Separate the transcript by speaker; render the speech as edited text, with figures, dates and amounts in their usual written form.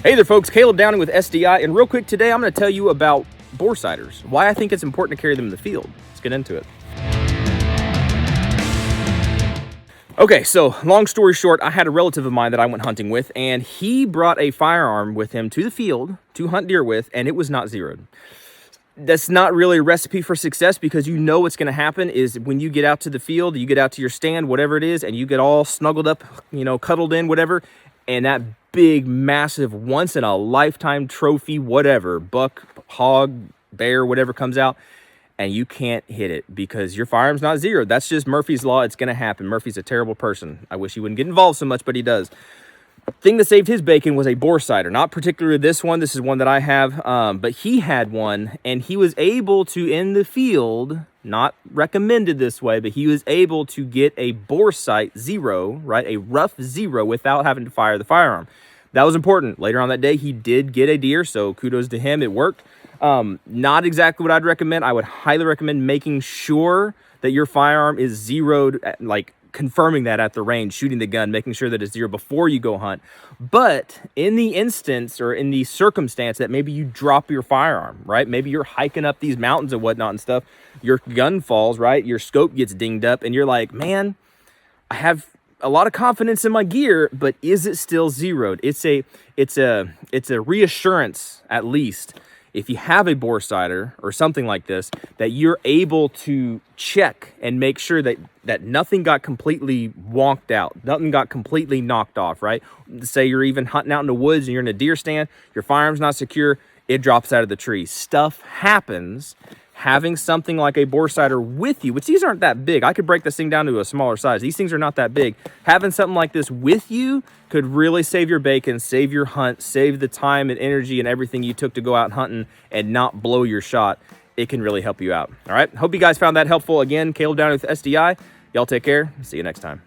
Speaker 1: Hey there folks, Caleb Downing with SDI, and real quick today I'm going to tell you about bore sighters, why I think it's important to carry them in the field. Let's get into it. Okay, so long story short, I had a relative of mine that I went hunting with, and he brought a firearm with him to the field to hunt deer with, and it was not zeroed. That's not really a recipe for success, because you know what's going to happen is when you get out to the field, you get out to your stand, whatever it is, and you get all snuggled up, cuddled in, whatever, and that big, massive, once-in-a-lifetime trophy, whatever, buck, hog, bear, whatever comes out, and you can't hit it because your firearm's not zeroed. That's just Murphy's Law. It's going to happen. Murphy's a terrible person. I wish he wouldn't get involved so much, but he does. Thing that saved his bacon was a bore sighter. Not particularly this one. This is one that I have, but he had one, and he was able to, in the field, not recommended this way, but he was able to get a bore sight zero, right? A rough zero without having to fire the firearm. That was important. Later on that day, he did get a deer, so kudos to him. It worked. Not exactly what I'd recommend. I would highly recommend making sure that your firearm is zeroed, like confirming that at the range, shooting the gun, making sure that it's zero before you go hunt. But in the instance or in the circumstance that maybe you drop your firearm, right? Maybe you're hiking up these mountains and whatnot and stuff. Your gun falls, right? Your scope gets dinged up and you're like, man, I have a lot of confidence in my gear, but is it still zeroed? It's a reassurance, at least, if you have a bore sighter or something like this, that you're able to check and make sure that nothing got completely wonked out, nothing got completely knocked off, right? Say you're even hunting out in the woods and you're in a deer stand, your firearm's not secure, it drops out of the tree. Stuff happens. Having something like a bore sighter with you, which these aren't that big. I could break this thing down to a smaller size. These things are not that big. Having something like this with you could really save your bacon, save your hunt, save the time and energy and everything you took to go out hunting and not blow your shot. It can really help you out. All right. Hope you guys found that helpful. Again, Caleb Downing with SDI. Y'all take care. See you next time.